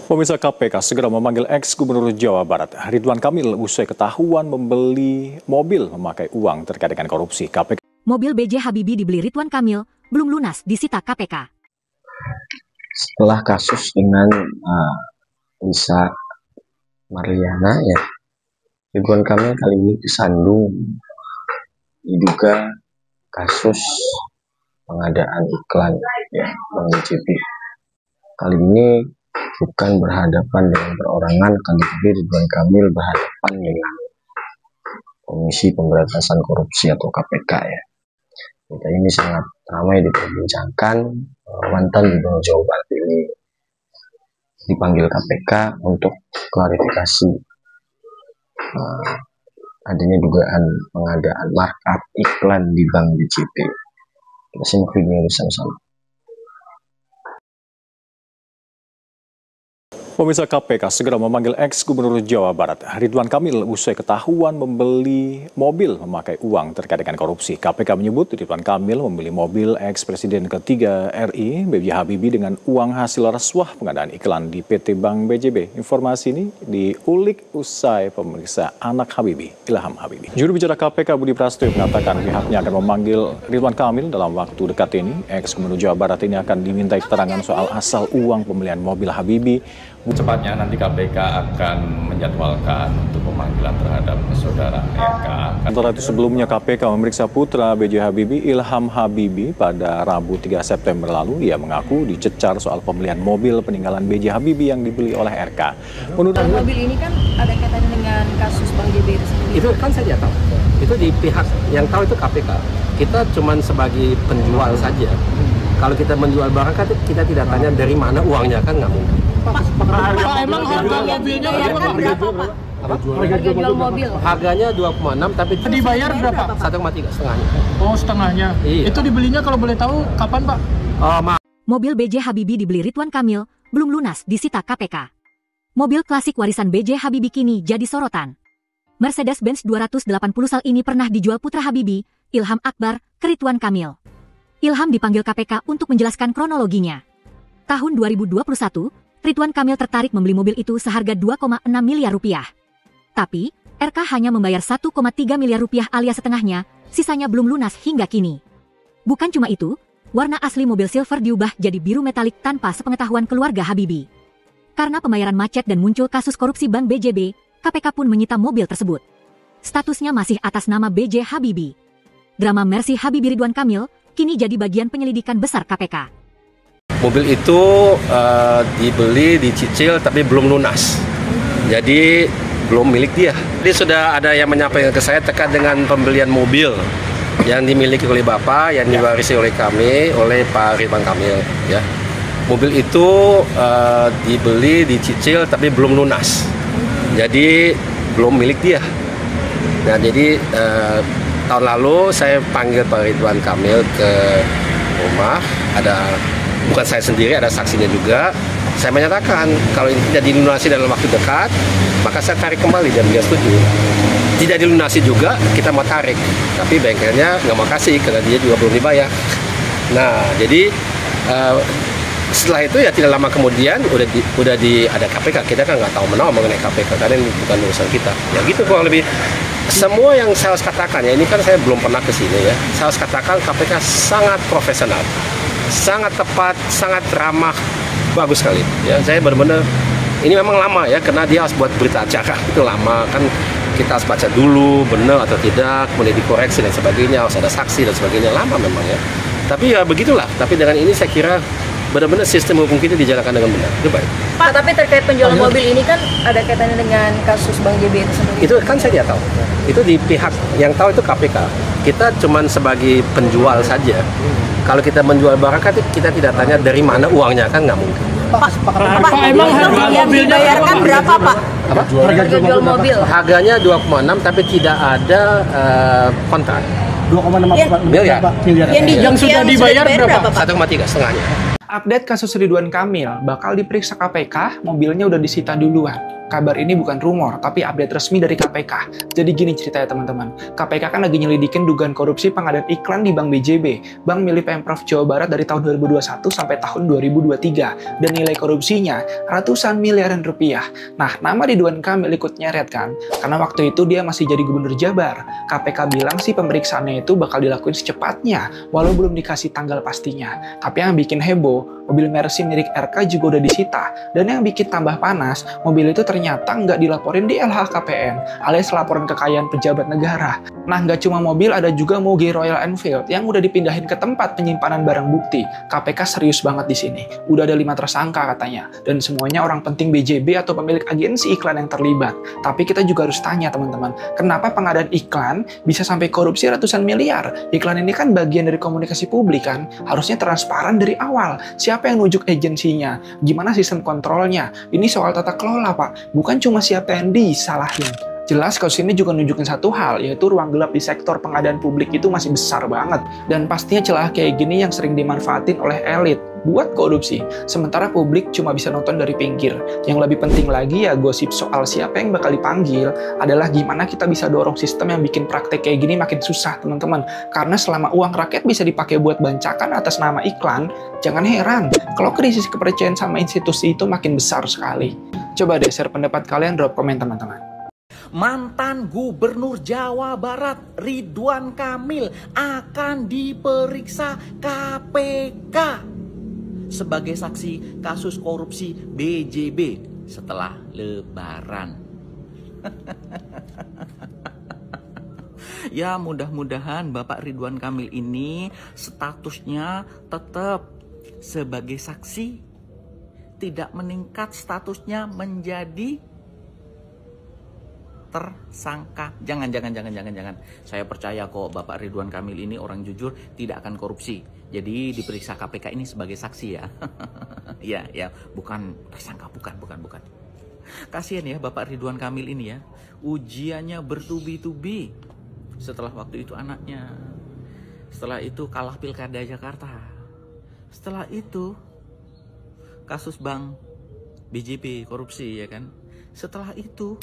Pemirsa, KPK segera memanggil ex-Gubernur Jawa Barat Ridwan Kamil usai ketahuan membeli mobil memakai uang terkait dengan korupsi. KPK. Mobil B.J. Habibie dibeli Ridwan Kamil, belum lunas disita KPK. Setelah kasus dengan Lisa Marliana, ya, Ridwan Kamil kali ini disandung diduga kasus pengadaan iklan, ya, Bank BJB. Kali ini bukan berhadapan dengan perorangan, tetapi Ridwan Kamil berhadapan dengan Komisi Pemberantasan Korupsi atau KPK, ya. Kita ini sangat ramai diperbincangkan. Mantan Gubernur Jawa Barat ini dipanggil KPK untuk klarifikasi adanya dugaan pengadaan markup iklan di Bank BJB. Kita simak video bersama-sama. Pemirsa, KPK segera memanggil ex-Gubernur Jawa Barat Ridwan Kamil usai ketahuan membeli mobil memakai uang terkait dengan korupsi. KPK menyebut Ridwan Kamil membeli mobil ex-Presiden ketiga RI B.J. Habibie dengan uang hasil rasuah pengadaan iklan di PT Bank BJB. Informasi ini diulik usai pemeriksa anak Habibie, Ilham Habibie. Juru bicara KPK Budi Prasetyo mengatakan pihaknya akan memanggil Ridwan Kamil dalam waktu dekat ini. Ex-Gubernur Jawa Barat ini akan dimintai keterangan soal asal uang pembelian mobil Habibie. Cepatnya nanti KPK akan menjadwalkan untuk pemanggilan terhadap saudara RK. Sementara itu sebelumnya KPK memeriksa putra B.J. Habibie, Ilham Habibie, pada Rabu 3 September lalu. Ia mengaku dicecar soal pembelian mobil peninggalan B.J. Habibie yang dibeli oleh RK. Menurut mobil ini kan ada kaitannya dengan kasus Bank JB itu sendiri. Itu kan saya tahu. Itu di pihak yang tahu itu KPK. Kita cuma sebagai penjual saja. Kalau kita menjual barang kan kita tidak tanya dari mana uangnya, kan nggak mungkin. Pak, emang harga mobilnya berapa, Pak? Harga jual mobil. Harganya 2,6 tapi Dibayar berapa, Pak? 1,3 setengahnya. Oh, setengahnya. Iya. Itu dibelinya kalau boleh tahu kapan, Pak? Mobil B.J. Habibie dibeli Ridwan Kamil, belum lunas disita KPK. Mobil klasik warisan B.J. Habibie kini jadi sorotan. Mercedes-Benz 280 sal ini pernah dijual putra Habibie, Ilham Akbar, ke Ridwan Kamil. Ilham dipanggil KPK untuk menjelaskan kronologinya. Tahun 2021, Ridwan Kamil tertarik membeli mobil itu seharga 2,6 miliar rupiah. Tapi, RK hanya membayar 1,3 miliar rupiah alias setengahnya, sisanya belum lunas hingga kini. Bukan cuma itu, warna asli mobil silver diubah jadi biru metalik tanpa sepengetahuan keluarga Habibie. Karena pembayaran macet dan muncul kasus korupsi Bank BJB, KPK pun menyita mobil tersebut. Statusnya masih atas nama B.J. Habibie. Drama Mercy Habibie Ridwan Kamil kini jadi bagian penyelidikan besar KPK. Mobil itu dibeli, dicicil tapi belum lunas. Jadi belum milik dia. Jadi sudah ada yang menyampaikan ke saya terkait dengan pembelian mobil yang dimiliki oleh Bapak, yang diwarisi oleh kami, oleh Pak Ridwan Kamil. Ya. Mobil itu dibeli, dicicil tapi belum lunas. Jadi belum milik dia. Nah, jadi tahun lalu saya panggil Pak Ridwan Kamil ke rumah, bukan saya sendiri, ada saksinya juga. Saya menyatakan kalau ini tidak dilunasi dalam waktu dekat, maka saya tarik kembali dan dia setuju. Tidak dilunasi juga, kita mau tarik, tapi bengkelnya nggak mau kasih karena dia juga belum dibayar. Nah, jadi setelah itu ya tidak lama kemudian udah ada KPK. Kita kan nggak tahu menahu mengenai KPK karena ini bukan urusan kita. Ya gitu kurang lebih. Semua yang saya harus katakan, ya ini kan saya belum pernah ke sini ya. Saya harus katakan KPK sangat profesional, sangat tepat, sangat ramah, bagus sekali. Ya, saya benar-benar ini memang lama ya, karena dia harus buat berita acara itu lama kan, kita harus baca dulu benar atau tidak, kemudian dikoreksi dan sebagainya, harus ada saksi dan sebagainya, lama memang ya. Tapi ya begitulah. Tapi dengan ini saya kira benar-benar sistem hukum kita dijalankan dengan benar. Itu baik. Pak, tapi terkait penjualan mobil ini kan ada kaitannya dengan kasus Bank JB itu sendiri. Itu kan saya tidak tahu. Itu di pihak yang tahu itu KPK. Kita cuma sebagai penjual saja. Kalau kita menjual barang kan kita tidak tanya dari mana uangnya, kan nggak mungkin. Pak, emang harga yang dibayarkan berapa, Pak? Apa? Harga jual mobil. Harganya 2,6 tapi tidak ada kontrak. 2,6 miliar. Yang sudah dibayar berapa, Pak? 1,3 setengahnya. Update kasus Ridwan Kamil, bakal diperiksa KPK, mobilnya udah disita duluan. kabar ini bukan rumor, tapi update resmi dari KPK. Jadi gini ceritanya teman-teman, KPK kan lagi nyelidikin dugaan korupsi pengadaan iklan di Bank BJB, bank milik Pemprov Jawa Barat dari tahun 2021 sampai tahun 2023, dan nilai korupsinya ratusan miliaran rupiah. Nah, nama Ridwan Kamil ikut nyeret kan, karena waktu itu dia masih jadi gubernur Jabar. KPK bilang sih pemeriksaannya itu bakal dilakuin secepatnya, walau belum dikasih tanggal pastinya. Tapi yang bikin heboh, mobil Mercy milik RK juga udah disita, dan yang bikin tambah panas, mobil itu ternyata nggak dilaporin di LHKPN, alias laporan kekayaan pejabat negara. Nah, nggak cuma mobil, ada juga Moge Royal Enfield yang udah dipindahin ke tempat penyimpanan barang bukti. KPK serius banget di sini. Udah ada 5 tersangka katanya, dan semuanya orang penting BJB atau pemilik agensi iklan yang terlibat. Tapi kita juga harus tanya teman-teman, kenapa pengadaan iklan bisa sampai korupsi ratusan miliar? Iklan ini kan bagian dari komunikasi publik kan, harusnya transparan dari awal. Siapa yang nunjuk agensinya? Gimana sistem kontrolnya? Ini soal tata kelola, Pak. Bukan cuma siapa yang disalahin. Jelas kasus ini juga nunjukin satu hal, yaitu ruang gelap di sektor pengadaan publik itu masih besar banget. Dan pastinya celah kayak gini yang sering dimanfaatin oleh elit buat korupsi. Sementara publik cuma bisa nonton dari pinggir. Yang lebih penting lagi ya gosip soal siapa yang bakal dipanggil adalah gimana kita bisa dorong sistem yang bikin praktek kayak gini makin susah teman-teman. Karena selama uang rakyat bisa dipakai buat bancakan atas nama iklan, jangan heran kalau krisis kepercayaan sama institusi itu makin besar sekali. Coba deh share pendapat kalian, drop komen teman-teman. Mantan Gubernur Jawa Barat Ridwan Kamil akan diperiksa KPK sebagai saksi kasus korupsi BJB setelah Lebaran. Ya, mudah-mudahan Bapak Ridwan Kamil ini statusnya tetap sebagai saksi, tidak meningkat statusnya menjadi tersangka. Jangan. Saya percaya kok Bapak Ridwan Kamil ini orang jujur, tidak akan korupsi. Jadi diperiksa KPK ini sebagai saksi ya. ya, bukan tersangka, bukan. Kasihan ya Bapak Ridwan Kamil ini ya. Ujiannya bertubi-tubi. Setelah waktu itu anaknya. Setelah itu kalah Pilkada Jakarta. Setelah itu kasus Bank BJB korupsi ya kan. Setelah itu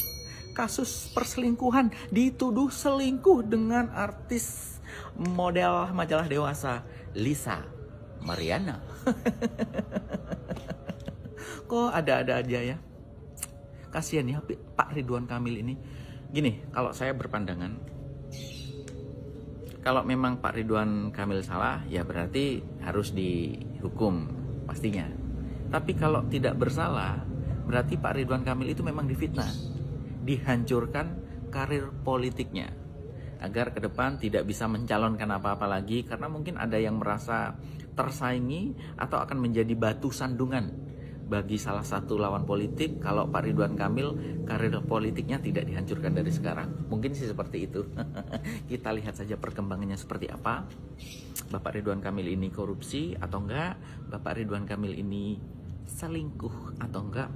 kasus perselingkuhan, dituduh selingkuh dengan artis model majalah dewasa Lisa Mariana. Kok ada-ada aja ya. Kasihan ya Pak Ridwan Kamil ini. Gini, kalau saya berpandangan, kalau memang Pak Ridwan Kamil salah, ya berarti harus dihukum pastinya. Tapi kalau tidak bersalah, berarti Pak Ridwan Kamil itu memang difitnah, dihancurkan karir politiknya, agar ke depan tidak bisa mencalonkan apa-apa lagi, karena mungkin ada yang merasa tersaingi atau akan menjadi batu sandungan bagi salah satu lawan politik kalau Pak Ridwan Kamil karir politiknya tidak dihancurkan dari sekarang. Mungkin sih seperti itu. Kita lihat saja perkembangannya seperti apa. Bapak Ridwan Kamil ini korupsi atau enggak? Bapak Ridwan Kamil ini selingkuh atau enggak?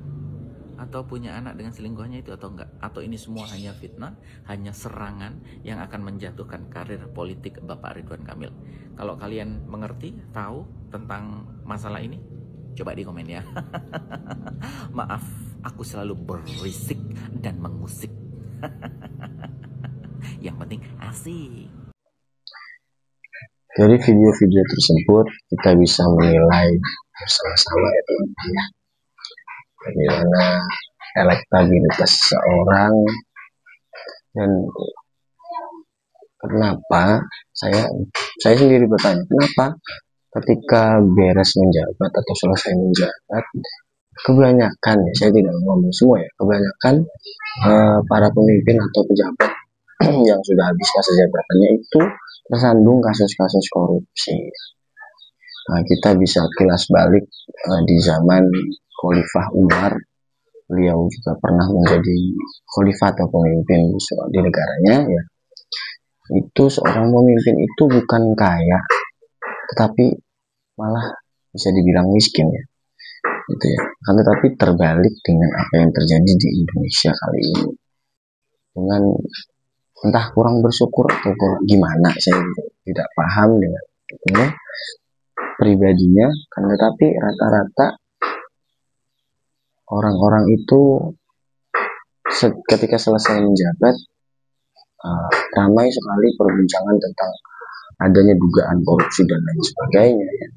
Atau punya anak dengan selingkuhannya itu atau enggak? Atau ini semua hanya fitnah, hanya serangan yang akan menjatuhkan karir politik Bapak Ridwan Kamil. Kalau kalian mengerti, tahu tentang masalah ini, coba di komen ya. Maaf, aku selalu berisik dan mengusik. Yang penting asik. Dari video-video tersebut kita bisa menilai bersama-sama ya teman-teman ya, bagaimana elektabilitas seseorang dan kenapa saya sendiri bertanya, kenapa ketika beres menjabat atau selesai menjabat, kebanyakan ya, saya tidak ngomong semua ya, kebanyakan para pemimpin atau pejabat yang sudah habis masa jabatannya itu tersandung kasus-kasus korupsi. Nah, kita bisa kilas balik di zaman Khalifah Umar, beliau juga pernah menjadi khalifah atau pemimpin di negaranya ya. Itu seorang pemimpin itu bukan kaya, tetapi malah bisa dibilang miskin ya, gitu ya. Kan tetapi terbalik dengan apa yang terjadi di Indonesia kali ini, dengan entah kurang bersyukur atau gimana, saya tidak paham dengan itu pribadinya. Kan tetapi rata-rata orang-orang itu ketika selesai menjabat, ramai sekali perbincangan tentang adanya dugaan korupsi dan lain sebagainya ya.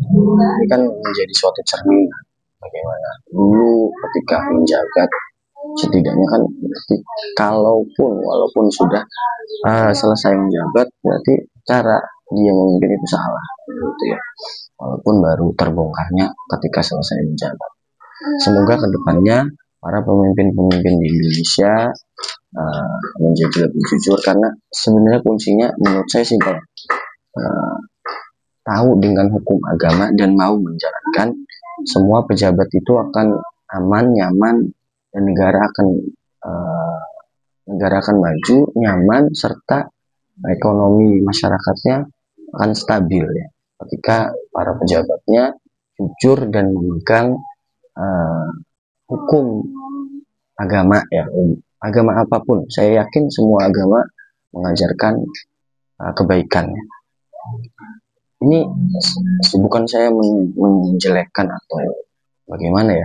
Ini kan menjadi suatu cerminan bagaimana dulu ketika menjabat, setidaknya kan berarti walaupun sudah selesai menjabat, berarti cara dia memimpin itu salah gitu ya, walaupun baru terbongkarnya ketika selesai menjabat. Semoga kedepannya para pemimpin-pemimpin di Indonesia menjadi lebih jujur, karena sebenarnya kuncinya menurut saya simpel, tahu dengan hukum agama dan mau menjalankan. Semua pejabat itu akan aman, nyaman, dan negara akan maju, nyaman, serta ekonomi masyarakatnya akan stabil ya, ketika para pejabatnya jujur dan memegang hukum agama ya, agama apapun. Saya yakin semua agama mengajarkan kebaikan ya. Ini bukan saya menjelekkan atau bagaimana ya,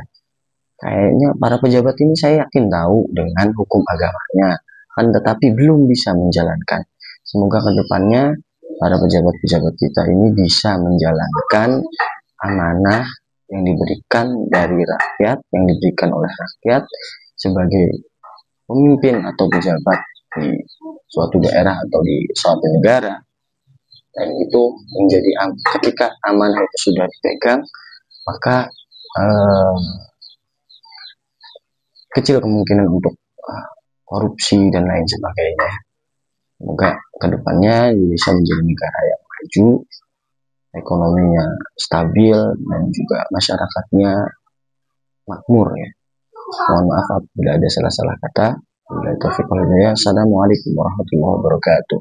kayaknya para pejabat ini saya yakin tahu dengan hukum agamanya kan, tetapi belum bisa menjalankan. Semoga kedepannya para pejabat-pejabat kita ini bisa menjalankan amanah yang diberikan dari rakyat, yang diberikan oleh rakyat sebagai pemimpin atau pejabat di suatu daerah atau di suatu negara. Dan itu menjadi ketika amanah itu sudah dipegang, maka kecil kemungkinan untuk korupsi dan lain sebagainya. Semoga kedepannya Indonesia menjadi negara yang maju, ekonominya stabil, dan juga masyarakatnya makmur ya. Mohon maaf apabila ada salah-salah kata. Assalamualaikum warahmatullahi wabarakatuh.